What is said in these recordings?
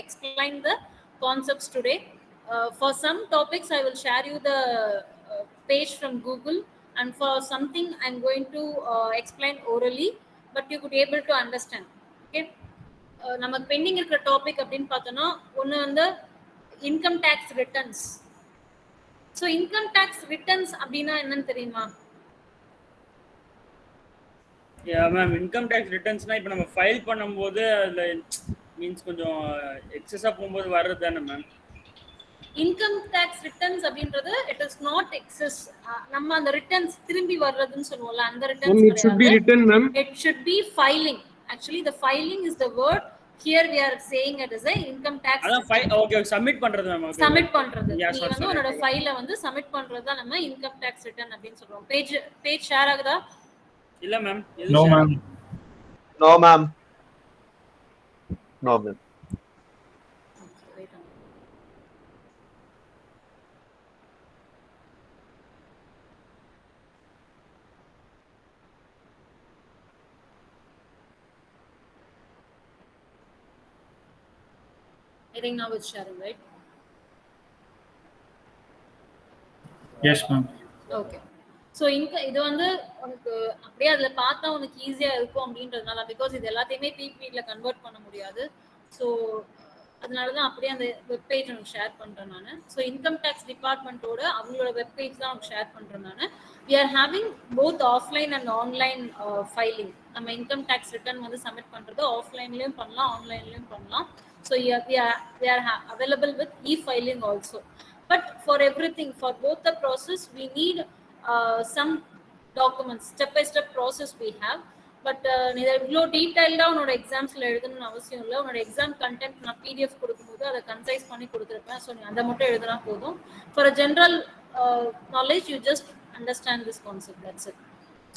explain the concepts today. For some topics I will share you the page from Google, and for something I'm going to explain orally, but you could able to understand. Okay, நமக்கு pending இருக்கிற topic அப்படின்னு பார்த்தோம்னா ஒன்று வந்து income tax returns. So income tax returns அப்படின்னா என்னன்னு தெரியுமா? Ma'am income tax ரிட்டர்ன்ஸ்னா இப்போ நம்ம ஃபைல் பண்ணும்போது அதில் மீன்ஸ் கொஞ்சம் எக்ஸஸாக போகும்போது வர்றது தானே மேம்? இன்கம் டேக்ஸ் ரிட்டர்ன்ஸ் அப்படின்றது இட் இஸ் நாட் எக்ஸஸ். நம்ம அந்த ரிட்டர்ன்ஸ் திரும்பி வர்றதுன்னு சொல்லுவோம்ல, அந்த returns it should be written ma'am. It should be filing. Actually the filing is the word. Here we are saying it is a income tax. Okay, submit பண்றது ma'am. Submit பண்றது. நீ வந்து உன்னோட ஃபைலை வந்து சப்மிட் பண்றது தான் நம்ம இன்கம் டேக்ஸ் ரிட்டர்ன் அப்படினு சொல்றோம். பேஜ் ஷேர் ஆகுதா? இல்ல ma'am. No ma'am. No ma'am. No ma'am. I think now it's sharing, right? Yes ma'am. Okay. So இது வந்து உனக்கு அப்படியே அதுல பார்த்தா உனக்கு ஈஸியா இருக்கும் அப்படின்றதுனால, பிகாஸ் இது எல்லாத்தையுமே பிபிடில கன்வெர்ட் பண்ண முடியாது. ஸோ அதனால தான் அப்படியே அந்த வெப்பேஜ் உனக்கு ஷேர் பண்றேன் நான். ஸோ இன்கம் டேக்ஸ் டிபார்ட்மெண்ட்டோட அவங்களோட வெப்பேஜ் தான் உனக்கு ஷேர் பண்றேன் நான். We are having both offline and online filing. நம்ம இன்கம் டேக்ஸ் ரிட்டர்ன் வந்து சப்மிட் பண்றது ஆஃப்லைன்லயும் பண்ணலாம், ஆன்லைன்லயும் பண்ணலாம். So we are available with e-filing also. But for everything, for both the process, we need some documents, step-by-step process we have. But நீங்க இவ்வளோ டீடைல்டாக உன்னோட எக்ஸாம்ஸில் எழுதணும்னு அவசியம் இல்லை. உன்னோட எக்ஸாம் கண்டென்ட் நான் பிடிஎஃப் கொடுக்கும்போது அதை கன்சைஸ் பண்ணி கொடுத்துருப்பேன். ஸோ நீ அதை மட்டும் எழுதுனா போதும். For a general knowledge you just understand this concept, that's it.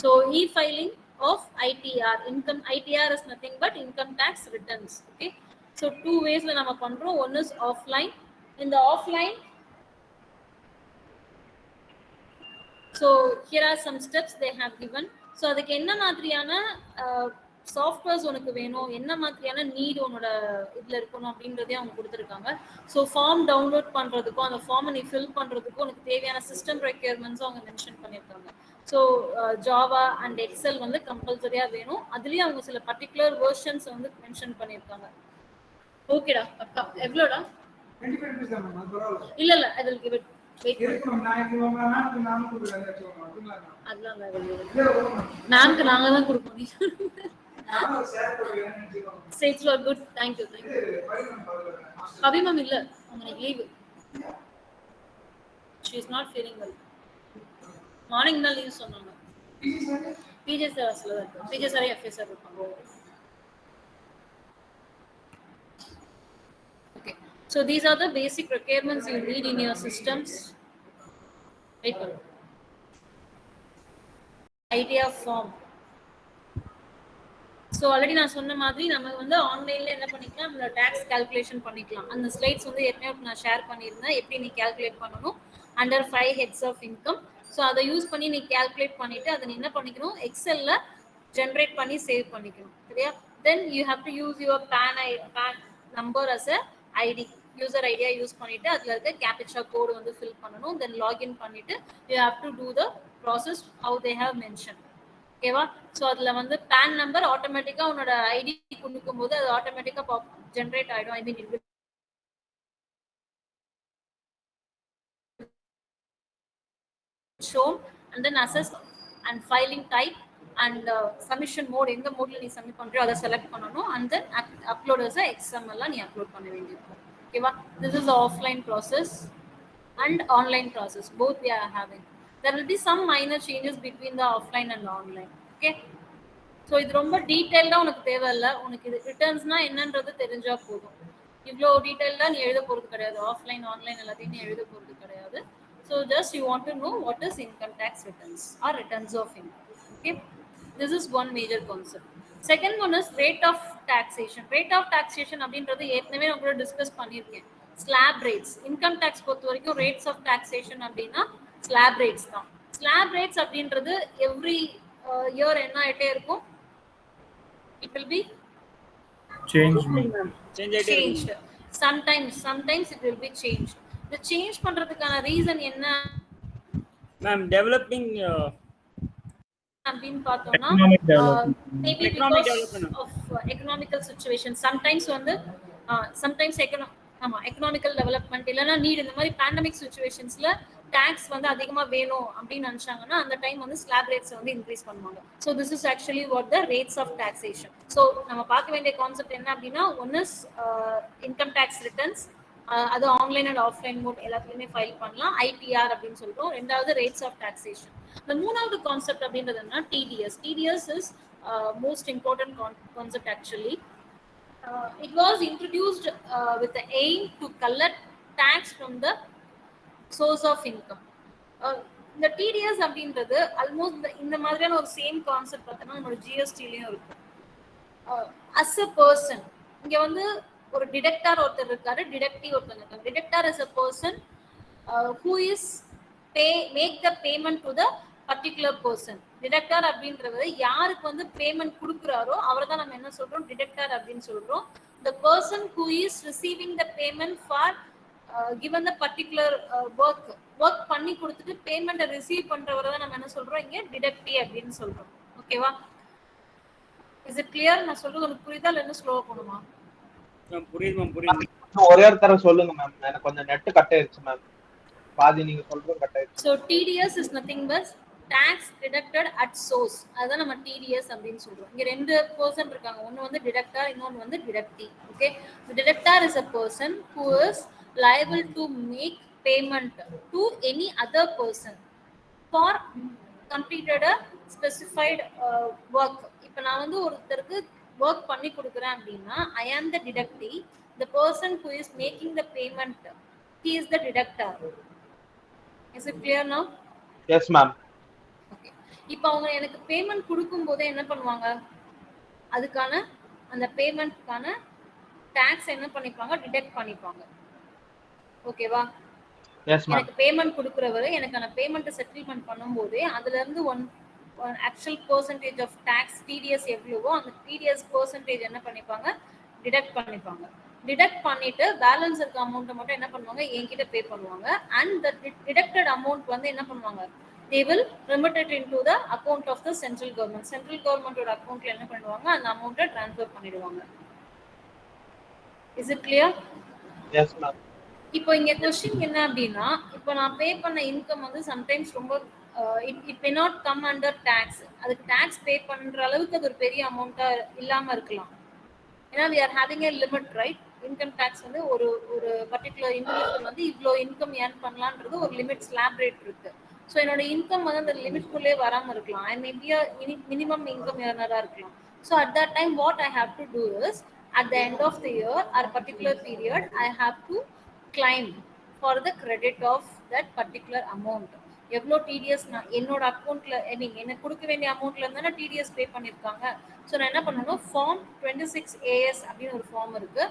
So e-filing of ITR, income ITR is nothing but income tax returns. Okay. So two ways la nama pandrom. One is offline. In the offline, so here are some steps they have given. So adukku enna maathiriyana softwares unakku veno, enna maathiriyana need unoda idla irukanum அப்படின்றதே அவங்க கொடுத்திருக்காங்க. So form download பண்றதுக்கு அந்த ஃபார்மை நீ fill பண்றதுக்கு உனக்கு தேவையான சிஸ்டம் ரெக்யர்மெண்ட்ஸ் அவங்க மென்ஷன் பண்ணிருக்காங்க. ஸோ ஜாவா அண்ட் எக்ஸல் வந்து கம்பல்சரியா வேணும். அதுலயும் அவங்க சில பர்டிகுலர் வெர்ஷன்ஸ் வந்து மென்ஷன் பண்ணிருக்காங்க. ஓகேடா பக்கா. எவ்வளோடா? 25 rupees தான் மேம். பரவாயில்லை. இல்ல இல்ல I will give it. Wait இருக்கும். நான் இது நாம கொடுக்கறேன் சொல்லுங்க. அதெல்லாம் மேம்க்கு நாங்க தான் கொடுப்போம். நான் ஷேர் பண்ணுறேன்னு நினைச்சுக்கோங்க. It's all good. Thank you. Abhi ma'am இல்ல, உங்களுக்கு leave. She is not feeling well. Morning தான் லீவ் சொன்னாங்க. பிஜே சார் அசல தான். பிஜே சார் எஃப்எஸ் சார் இருப்பாங்க. So these are the basic requirements you need in your systems. Right. Idea form. So already நான் சொன்ன மாதிரி நம்ம வந்து ஆன்லைன்ல என்ன பண்ணிக்கலாம், நம்ம டாக்ஸ் கால்குலேஷன் பண்ணிக்கலாம். அந்த ஸ்லைட்ஸ் வந்து ஏற்கனவே நான் ஷேர் பண்ணியிருந்தேன், எப்படி நீ கால்குலேட் பண்ணணும் under 5 heads of income. So அதை யூஸ் பண்ணி நீ கால்குலேட் பண்ணிட்டு அதை நீ என்ன பண்ணிக்கணும், எக்ஸல்ல ஜென்ரேட் பண்ணி சேவ் பண்ணிக்கணும். சரியா? Then you have to use your PAN number as a ID, user ஐடியா யூஸ் பண்ணிட்டு அதுல இருக்க கேப்சா கோட் வந்து ஃபில் பண்ணணும். தென் லாகின் பண்ணிட்டு you have to do the process how they have mention. ஓகேவா? ஸோ அதுல வந்து பேன் நம்பர் ஆட்டோமேட்டிக்கா உன்னோட ஐடி கொடுக்கும் போது அது ஆட்டோமேட்டிக்கா ஜென்ரேட் ஆயிடும். I mean it shown, and then assess and filing type and submission mode, எந்த மோட்ல நீ சப்மிட் பண்றியோ அதை செலக்ட் பண்ணனும். and then upload as a XML நீ அப்லோட் பண்ண வேண்டியிருக்கும். ஓகேவா? this is the offline process and online process, both we are having. There will be some minor changes between the offline and online. Okay, so இது ரொம்ப டீடைலா உனக்கு தேவையில்லை. உனக்கு இது ரிட்டர்ன்ஸ்னா என்னன்றது தெரிஞ்சா போதும். இவ்வளோ டீடைலா நீ எழுத போறது கிடையாது. ஆஃப்லைன் ஆன்லைன் எல்லாத்தையும் நீ எழுத போறது கிடையாது. So just you want to know what is income tax returns or returns of income. Okay, this is one major concept. Second one is rate of taxation. Rate of taxation அப்படின்றது ஏற்கனவே நான் கூட discuss பண்ணியிருக்கேன். Slab rates, income tax பொறுத்த வரைக்கும் rates of taxation அப்படின்னா slab rates தான். Slab rates அப்படின்றது எவ்ரி இயர் என்ன ஆயிட்டே இருக்கும், it will be changed. sometimes it will be changed. The change பண்றதுக்கான ரீசன் என்ன மேம் டெவலப்பிங் அப்படின்னு பார்த்தோம்னா Economic development. Maybe Economic because development. Of economical situation sometimes வந்து சம்டைம்ஸ் எக்கனாமிக்கல் டெவலப்மெண்ட் இல்லைன்னா நீட் இந்த மாதிரி பேண்டமிக் சுச்சுவேஷன்ஸ்ல டாக்ஸ் வந்து அதிகமா வேணும் அப்படின்னு நினைச்சாங்கன்னா அந்த டைம் வந்து ஸ்லாப் ரேட்ஸ் வந்து இன்க்ரீஸ் பண்ணுவாங்க. So this is actually what the rates of taxation. So நம்ம பார்க்க வேண்டிய கான்செப்ட் என்ன அப்படின்னா one is income tax returns, அது ஆன்லைன் அண்ட் ஆஃப்லைன் மோட் எல்லாத்துலயுமே ஃபைல் பண்ணலாம், ஐடிஆர் அப்படின்னு சொல்றோம். ரெண்டாவது ரேட்ஸ் ஆஃப் டாக்ஸேஷன். இந்த மூணாவது கான்செப்ட் அப்படின்றது என்ன, TDS. TDS is most important concept actually. It was introduced with the aim to collect tax from the source of income. இந்த டிடிஎஸ் அப்படின்றது ஆல்மோஸ்ட் இந்த மாதிரியான ஒரு சேம் கான்செப்ட் பார்த்தோம்னா நம்மளோட ஜிஎஸ்டிலையும் இருக்கும். அஸ் அ பர்சன் இங்க வந்து ஒரு டிடெக்டார் ஒருத்தர் இருக்காரு, டிடெக்டிவ் ஒருத்தர் இருக்காரு. Detector is a person who is make the payment to the particular person. Detector அப்படின்றது யாருக்கு வந்து பேமெண்ட் கொடுக்குறாரோ அவரை தான் நம்ம என்ன சொல்றோம், டிடெக்டார் அப்படின்னு சொல்றோம். the person who is receiving the payment for given the particular work பண்ணி கொடுத்துட்டு பேமெண்ட்டை ரிசீவ் பண்றவரை தான் நம்ம என்ன சொல்றோம் இங்க டிடெக்டி அப்படின்னு சொல்றோம். ஓகேவா? Is it clear? நான் சொல்றது உங்களுக்கு புரியுதா இல்ல இன்னும் ஸ்லோவா போணுமா? புரியுது மேம், புரியுது. ஒரே ஒரு தடவை சொல்லுங்க மேம், எனக்கு கொஞ்சம் நெட் கட் ஆயிருச்சு மேம், பாதி நீங்க சொல்றது கட் ஆயிருச்சு. So TDS is nothing but tax deducted at source. அதான் நம்ம TDS அப்படின்னு சொல்றோம். இங்க ரெண்டு பர்சன் இருக்காங்க, ஒன்னு வந்து டிடெக்டர், இன்னொன்னு வந்து டிடெக்டி. Okay, the director is a person who is liable to make payment to any other person for completed a specified work. இப்போ நான் வந்து ஒருத்தருக்கு work பண்ணி கொடுக்குறேன் அப்படின்னா I am the deductee. The person who is making the payment, he is the deductor. Is it clear now? Yes ma'am. Okay. இப்போ அவங்க எனக்கு பேமெண்ட் கொடுக்கும்போது என்ன பண்ணுவாங்க, அதுக்கான அந்த பேமெண்ட்கான டாக்ஸ் என்ன பண்ணிப்பாங்க, டிடெக்ட் பண்ணிப்பாங்க. ஓகேவா? Yes ma'am. எனக்கு பேமெண்ட் கொடுக்குறவர் எனக்கான பேமெண்ட்டை செட்டில்மெண்ட் பண்ணும்போது அதுல இருந்து one actual percentage of tax TDS எவ்வளவோ அந்த டிடிஎஸ் பெர்சன்டேஜ் என்ன பண்ணிப்பாங்க, டிடெக்ட் பண்ணிப்பாங்க. டிடெக்ட் பண்ணிட்டு பேலன்ஸ் இருக்க அமௌண்ட்டை மட்டும் என்ன பண்ணுவாங்க, என்கிட்ட பே பண்ணுவாங்க. அண்ட் த டிடெக்டட் அமௌண்ட் வந்து என்ன பண்ணுவாங்க, they will remit it into the account of the central government. Central கவர்மெண்டோட அக்கௌண்ட்ல என்ன பண்ணுவாங்க, அந்த அமௌண்ட்டை ட்ரான்ஸ்ஃபர் பண்ணிடுவாங்க. Is it clear? Yes ma'am. இப்போ இங்க क्वेश्चन என்ன அப்படின்னா, இப்போ நான் பே பண்ண இன்கம் வந்து சம்டைம்ஸ் ரொம்ப it may not come under tax. அதுக்கு டாக்ஸ் பே பண்ற அளவுக்கு அது ஒரு பெரிய அமௌண்ட்டா இல்லாம இருக்கலாம். ஏன்னா we are having a limit, right? Income tax வந்து ஒரு ஒரு பர்டிகுலர் இண்டிவிஜுவல் வந்து இவ்வளோ இன்கம் ஏர்ன் பண்ணலான்றது ஒரு லிமிட் ஸ்லாப் ரேட் இருக்கு. ஸோ என்னோட இன்கம் வந்து அந்த லிமிட்குள்ளே வராமல் இருக்கலாம். ஐ மேபி மினிமம் இன்கம் ஏர்னராக இருக்கலாம். So at that time what I have to do is at the end of the year or particular period I have to claim for the credit of that particular amount. எவ்வளோ TDS நான் என்னோட அக்கௌண்ட்ல எனக்கு கொடுக்க வேண்டிய அமௌண்ட்ல இருந்தா TDS பே பண்ணிருக்காங்க. So நான் என்ன பண்ணணும், ஃபார்ம் 26AS அப்படின்னு ஒரு ஃபார்ம் இருக்கு,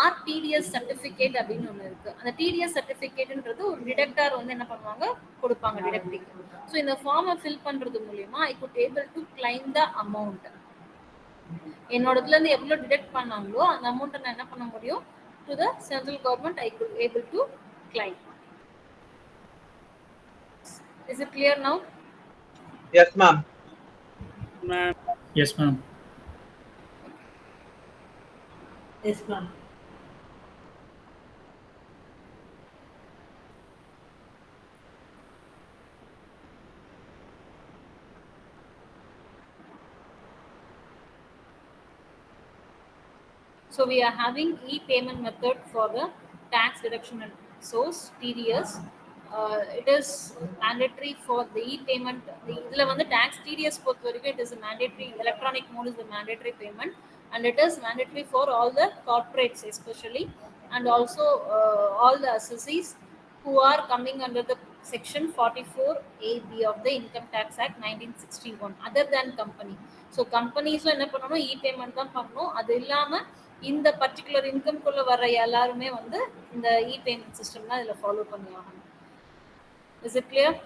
ஆர் டிடிஎஸ் சர்டிஃபிகேட் அப்படின்னு ஒன்று இருக்கு. அந்த டிடிஎஸ் சர்டிஃபிகேட்ன்றது ஒரு டிடெக்டார் வந்து என்ன பண்ணுவாங்க, கொடுப்பாங்க டிடெக்டிக்கு. ஸோ இந்த ஃபார்மை ஃபில் பண்றது மூலியமா I could able to claim the amount. என்னோட இதுல இருந்து எவ்வளோ டிடெக்ட் பண்ணாங்களோ அந்த அமௌண்ட்டை நான் என்ன பண்ண முடியும், to the central government I could able to claim. Is it clear now? Yes ma'am. Ma'am. Yes ma'am. Yes ma'am. So we are having e-payment method for the tax deduction and source TDS. It is mandatory for the e-payment. இதுல வந்து tax TDS பொறுத்த வரைக்கும் it is a mandatory, electronic mode is the mandatory payment and it is mandatory for all the corporates especially and also all the assessees who are coming under the section 44AB of the Income Tax Act 1961 other than company. So companies என்ன பண்ணணும், e-payment தான் பண்ணணும். அது இல்லாம இந்த particular இன்கம்குள்ள வர்ற எல்லாருமே வந்து இந்த இ-பேமெண்ட் சிஸ்டம் தான் இதில் ஃபாலோ பண்ணி ஆகணும். Is it clear?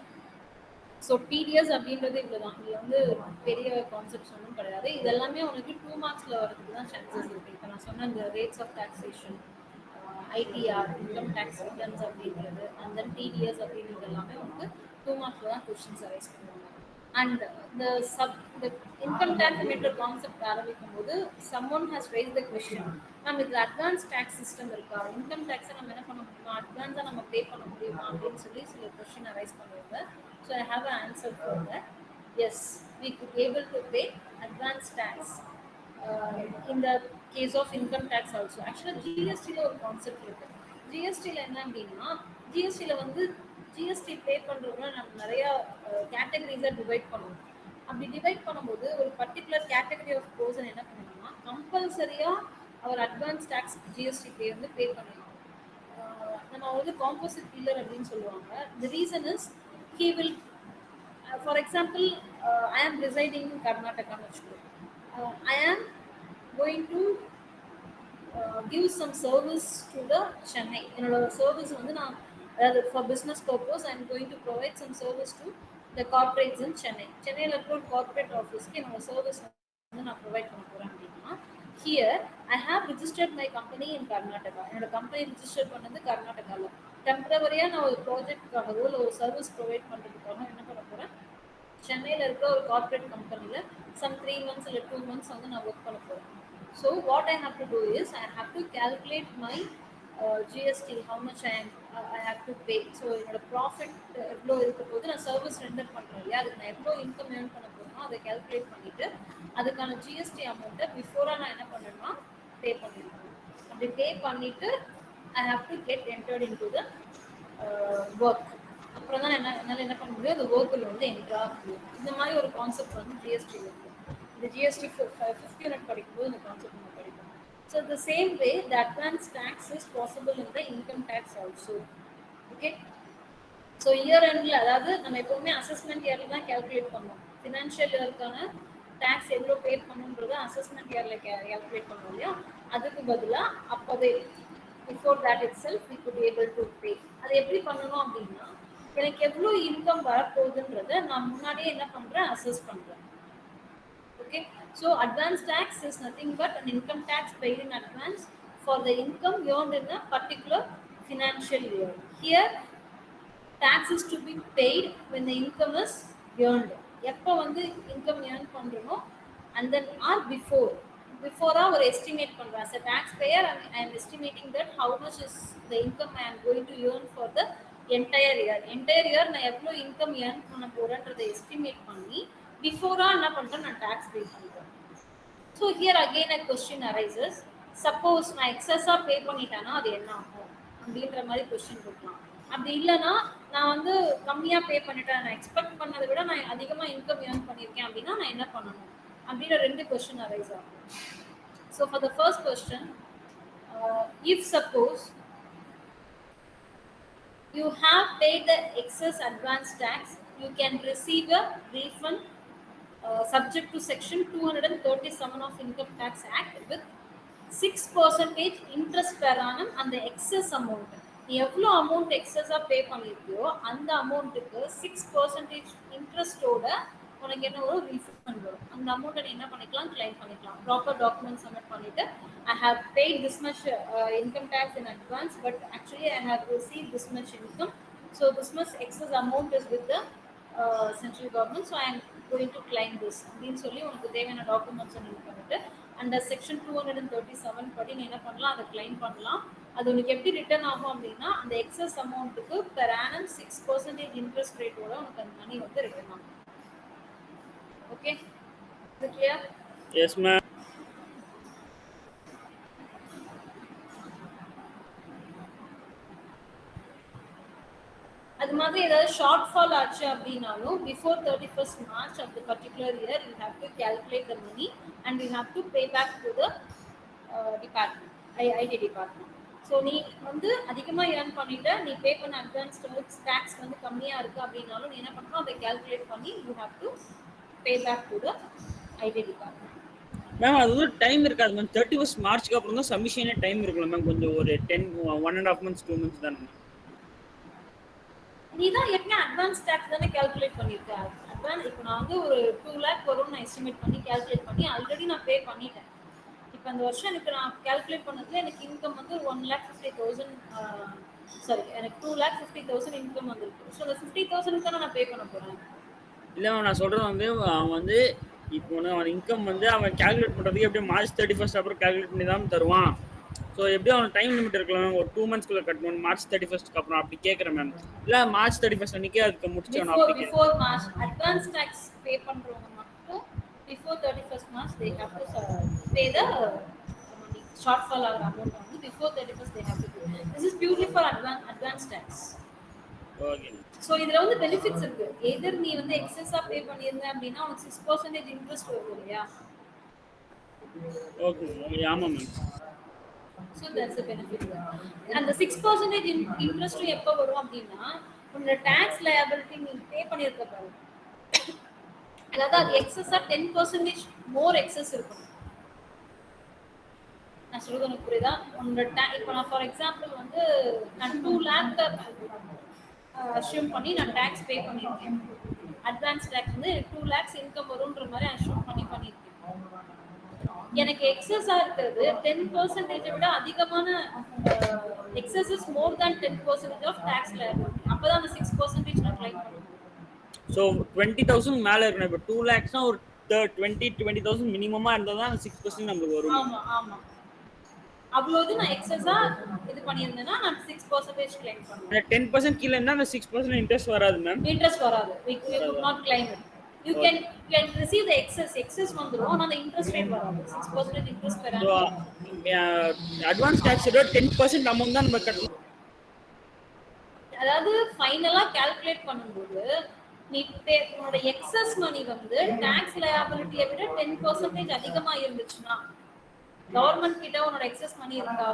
So TDS அப்படின்றது இவ்வளோதான். இது வந்து பெரிய கான்செப்ட்ஸ் ஒன்றும் கிடையாது. இதெல்லாமே உனக்கு 2 மார்க்ஸில் வரதுக்கு தான் சான்சஸ் இருக்குது. இப்போ நான் சொன்ன இந்த rates of taxation ITR, income tax returns அப்படிங்கிறது, அண்ட் தென் டிடிஎஸ் அப்படிங்கிறது எல்லாமே உங்களுக்கு 2 மார்க்ல தான் கொஸ்டின்ஸ் அரைஸ் பண்ணுவாங்க. அண்ட் இந்த இன்கம் டேக்ஸ் அப்படின்ற கான்செப்ட் ஆரம்பிக்கும் போது someone has raised the question, நம்ம இதுல அட்வான்ஸ் டேக்ஸ் சிஸ்டம் இருக்கா, இன்கம் டேக்ஸை நம்ம என்ன பண்ண முடியுமா, அட்வான்ஸா நம்ம பே பண்ண முடியுமா அப்படின்னு சொல்லி சில கொஸ்டின் அரைஸ் பண்ணுவாங்க. So I have an answer for that. Yes, we could able to pay advance tax in the case of income tax also. Actually GST ல ஒரு கான்செப்ட் இருக்கு. GST ல என்ன அப்படின்னா, GST ல வந்து GST பே பண்றதுல நம்ம நிறைய கேட்டகரிஸா டிவைட் பண்ணுவோம். அப்படி டிவைட் பண்ணும்போது ஒரு பர்டிகுலர் கேட்டகரி ஆஃப் பர்சன் என்ன பண்ணணும்னா கம்பல்சரியா அவர் அட்வான்ஸ் டேக்ஸ் GST பே வந்து பே பண்ணணும். நம்ம வந்து காம்போசிட் பில்லர் அப்படின்னு சொல்லுவாங்க. The reason is he will for example I am residing in Karnataka. I am going to give some service to the Chennai. என்னோட சர்வீஸ் வந்து நான் அதாவது for business purpose I am going to provide some service to the corporates in Chennai. சென்னையில் இருக்கிற ஒரு corporate ஆஃபீஸ்க்கு என்னோட service வந்து நான் ப்ரொவைட் பண்ண போகிறேன் அப்படின்னா, here I have registered my company in Karnataka. என்னோட கம்பெனி ரிஜிஸ்டர் பண்ணது கர்நாடகாவில். டெம்பரவரியாக நான் ஒரு ப்ராஜெக்ட்காகவோ இல்லை ஒரு சர்வீஸ் ப்ரொவைட் பண்ணுறதுக்காக என்ன பண்ண போகிறேன், சென்னையில் இருக்கிற ஒரு கார்பரேட் கம்பெனியில் some 3 months இல்லை 2 months வந்து நான் ஒர்க் பண்ண போகிறேன். So what I have to do is I have to calculate my GST, how much I have to pay. So என்னோட ப்ராஃபிட் எவ்வளோ இருக்க போது நான் சர்வீஸ் ரெண்டர் பண்ணுறேன் இல்லையா, அதுக்கு நான் எவ்வளோ இன்கம் ஏர்ன் பண்ண போகிறேனோ அதை கால்குலேட் பண்ணிவிட்டு அதுக்கான ஜிஎஸ்டி அமௌண்ட்டை பிஃபோராக நான் என்ன பண்ணேன்னா பே பண்ணிடுவேன். அப்படி பே பண்ணிவிட்டு ஐ have to get entered in to the work. அப்புறம் தான் என்னால் என்ன பண்ண முடியும், அந்த ஒர்க்கில் வந்து என்ட்ராக முடியும். இந்த மாதிரி ஒரு கான்செப்ட் வந்து ஜிஎஸ்டியில் இருக்குது. இந்த ஜிஎஸ்டி 5th யூனிட் படிக்கும்போது இந்த கான்செப்ட் நம்ம படிக்கும். So the same way the advance tax is possible in the income tax also. Okay, so year endல அதாவது நம்ம எப்பவுமே அசஸ்மெண்ட் இயர்ல தான் கால்குலேட் பண்ணுவோம். ஃபினான்ஷியல் இயர்க்கான டாக்ஸ் எவ்வளோ பே பண்ணணுன்றத அசஸ்மெண்ட் இயர்ல கால்குலேட் பண்ணுவோம் இல்லையா, அதுக்கு பதிலா அப்போவே before that it self we could able to pay. அது எப்படி பண்ணணும் அப்படின்னா, எனக்கு எவ்வளோ இன்கம் வரப்போகுதுன்றத நான் முன்னாடியே என்ன பண்றேன், அசஸ் பண்றேன். Okay, so advance tax is nothing but an income tax paid in advance for the income earned in a particular financial year. Here tax is to be paid when the income is earned. எப்போ வந்து income earn பண்றோமோ and then or before ஒரு estimate பண்றேன். As a taxpayer I am estimating that how much is the income I am going to earn for the entire year நான் எவ்வளோ income earn பண்ண போறேன்றதை estimate பண்ணி பிஃபோரா என்ன பண்றேன், நான் டாக்ஸ் பே பண்றேன். So here again a question arises, suppose நான் எக்ஸஸா பே பண்ணிட்டேன்னா அது என்ன ஆகும் அப்படின்ற மாதிரி கொஸ்டின் இருக்கலாம். அப்படி இல்லைன்னா நான் வந்து கம்மியா பே பண்ணிட்டேன், நான் எக்ஸ்பெக்ட் பண்ணதை விட நான் அதிகமா இன்கம் ஏர்ன் பண்ணியிருக்கேன் அப்படின்னா நான் என்ன பண்ணணும் அப்படின்ற 2 கொஸ்டின் அரைஸ் ஆகும். So for the first question, if suppose you have paid the excess advance tax, you can receive a refund subject to section 237 of Income Tax Act with 6% interest per annum and the excess amount. நீ எவ்வளோ amount எக்ஸஸாக பே பண்ணியிருக்கியோ அந்த அமௌண்ட்டுக்கு 6% இன்ட்ரெஸ்டோட உனக்கு என்ன ஒரு refund வரும். அந்த அமௌண்ட்டை நீ என்ன பண்ணிக்கலாம், கிளைம் பண்ணிக்கலாம். ப்ராப்பர் டாக்குமெண்ட் சப்மிட் பண்ணிட்டு I have paid this much income tax in advance, but actually I have received this much income, so this much excess amount is with the central government, so I am going to claim this அப்படின்னு சொல்லி உனக்கு தேவையான documents நீங்க பண்ணிட்டு under section 237 படி நீ என்ன பண்ணலாம், அதை கிளைம் பண்ணலாம். அது உனக்கு எப்படி ரிட்டர்ன் ஆகும் அப்படின்னா, அந்த எக்ஸஸ் அமௌண்ட்டுக்கு பெர் ஆனம் 6% இன்ட்ரெஸ்ட் ரேட்டோட உனக்கு அந்த மணி வந்து ரிட்டர்ன் ஆகும். ஓகே, இது கிளியர்? Yes ma'am. அது மாதிரி ஏதாவது ஷார்ட் ஃபால் ஆச்சு அப்படின்னாலும் before 31st March of the particular year you have to calculate the money and you have to pay back to the department, IT department. So நீ வந்து அதிகமாக earn பண்ணிட்டு நீ பே பண்ண அட்வான்ஸ் டேக்ஸ் வந்து கம்மியாக இருக்குது அப்படின்னாலும் நீ என்ன பண்ணணும், அதை கால்குலேட் பண்ணி you have to pay back to the IT department. Ma'am அது வந்து டைம் இருக்காது மேம். 31st மார்ச்சுக்கு அப்புறம் தான் சப்மிஷனே டைம் இருக்குல்ல மேம். கொஞ்சம் ஒரு 1.5 months 2 months தானே மேம். நீ தான் ஏற்கனவே அட்வான்ஸ் டேக்ஸ் தானே கால்குலேட் பண்ணியிருக்க. அட்வான்ஸ் இப்போ நான் வந்து ஒரு 2 lakh வரும்னு நான் எஸ்டிமேட் பண்ணி கால்குலேட் பண்ணி ஆல்ரெடி நான் பே பண்ணிட்டேன். இப்போ அந்த வருஷம் எனக்கு நான் கால்குலேட் பண்ணதுல எனக்கு இன்கம் வந்து 1,50,000 சாரி எனக்கு 2,50,000 இன்கம் வந்திருக்கு. ஸோ அந்த 50,000 தானே நான் பே பண்ண போறேன். இல்லை மேம் நான் சொல்கிறது வந்து அவன் வந்து இப்போ வந்து அவன் இன்கம் வந்து அவன் கால்குலேட் பண்ணுறதுக்கு எப்படியும் March 31 அப்புறம் கால்குலேட் பண்ணி தான் தருவான். ஸோ எப்படியும் அவன் டைம் லிமிட் இருக்கலாம், ஒரு 2 monthsக்குள்ள கட்டணும், March 31 அப்புறம் அப்படி கேட்குறேன் மேம். இல்லை March 31 அன்னைக்கே அதுக்கு முடிச்சவன் அப்படி கேட்குறேன். Before March advance tax pay பண்றவங்க மட்டும் before 31st March they have to pay the money shortfall ஆகிற அமௌண்ட் வந்து before 31st they have to pay. This is purely for advance tax. Okay. So இதுல வந்து பெனிஃபிட்ஸ் இருக்கு. எதர் நீ வந்து எக்ஸஸா பே பண்ணியிருந்த அப்படின்னா உனக்கு 6% இன்ட்ரெஸ்ட் வரும் இல்லையா? ஓகே ஆமாம் ma'am. So that's a benefit. அந்த 6% இன்ட்ரெஸ்ட் எப்போ வரும் அப்படின்னா உன்னோட டாக்ஸ் லயபிலிட்டி நீ பே பண்ணியிருக்க பாருங்க, அதாவது அது எக்ஸஸா 10% மோர் எக்ஸஸ் இருக்கும். நான் சொல்றது உனக்கு புரியுதா? உன்னோட இப்போ நான் ஃபார் எக்ஸாம்பிள் வந்து நான் 2 lakh அஷ்யூம் பண்ணி நான் டாக்ஸ் பே பண்ணியிருக்கேன். அட்வான்ஸ் டாக்ஸ் வந்து 2 lakhs இன்கம் வரும்ன்ற மாதிரி அஷ்யூம் பண்ணியிருக்கேன். எனக்கு எக்ஸஸா இருக்கிறது 10% விட அதிகமான excess is more than 10% of tax liability. அப்பதான் அந்த 6% நான் கிளைம் பண்ணுவேன். ஸோ 20,000 மேலே இருக்கணும். இப்போ 2 lakhsனா ஒரு 20,000 மினிமமாக இருந்தால் தான் 6% நம்மளுக்கு வரும். ஆமா ஆமா, அவ்வளவு நான் எக்ஸஸா இது பண்ணியிருந்தேன்னா நான் 6% கிளைம் பண்ணுவேன். 10% கீழே இருந்தால் அந்த 6% இன்ட்ரெஸ்ட் வராது மேம். இன்ட்ரெஸ்ட் வராது. we could not claim it. You can receive the excess வந்துரும், ஆனா அந்த இன்ட்ரெஸ்ட் ரேட் வராது. 6% interest per so annum. Advance டேக்ஸோட 10% அமௌண்ட் தான் நம்ம கட்டணும். அதாவது ஃபைனலா கால்குலேட் பண்ணும்போது நீ உன்னோட எக்ஸஸ் மணி வந்து டாக்ஸ் லயபிலிட்டியை விட 10% அதிகமா இருந்துச்சுன்னா, கவர்மெண்ட் கிட்ட உன்னோட எக்ஸஸ் மணி இருக்கா,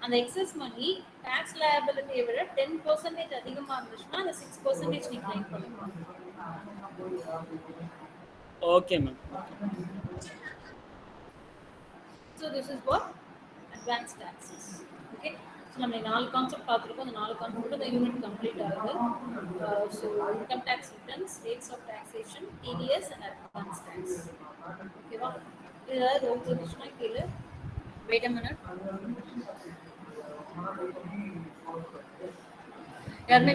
அந்த எக்ஸஸ் மணி டாக்ஸ் லயபிலிட்டியை விட 10% அதிகமா இருந்துச்சுன்னா அந்த 6% நீ கிளைம் பண்ணலாம். Okay ma'am. So this is what advanced taxes. Okay. So நம்ம 4 கான்செப்ட் பார்த்திருக்கோம். அந்த 4 கான்செப்ட் இந்த யூனிட் கம்ப்ளீட் ஆகுது. So income tax returns, rates of taxation, TDS and advance tax. ஓகேவா? இதெல்லாம் டவுட்ஸ் இருந்துச்சுன்னா கேளு. Wait a minute. யாருமே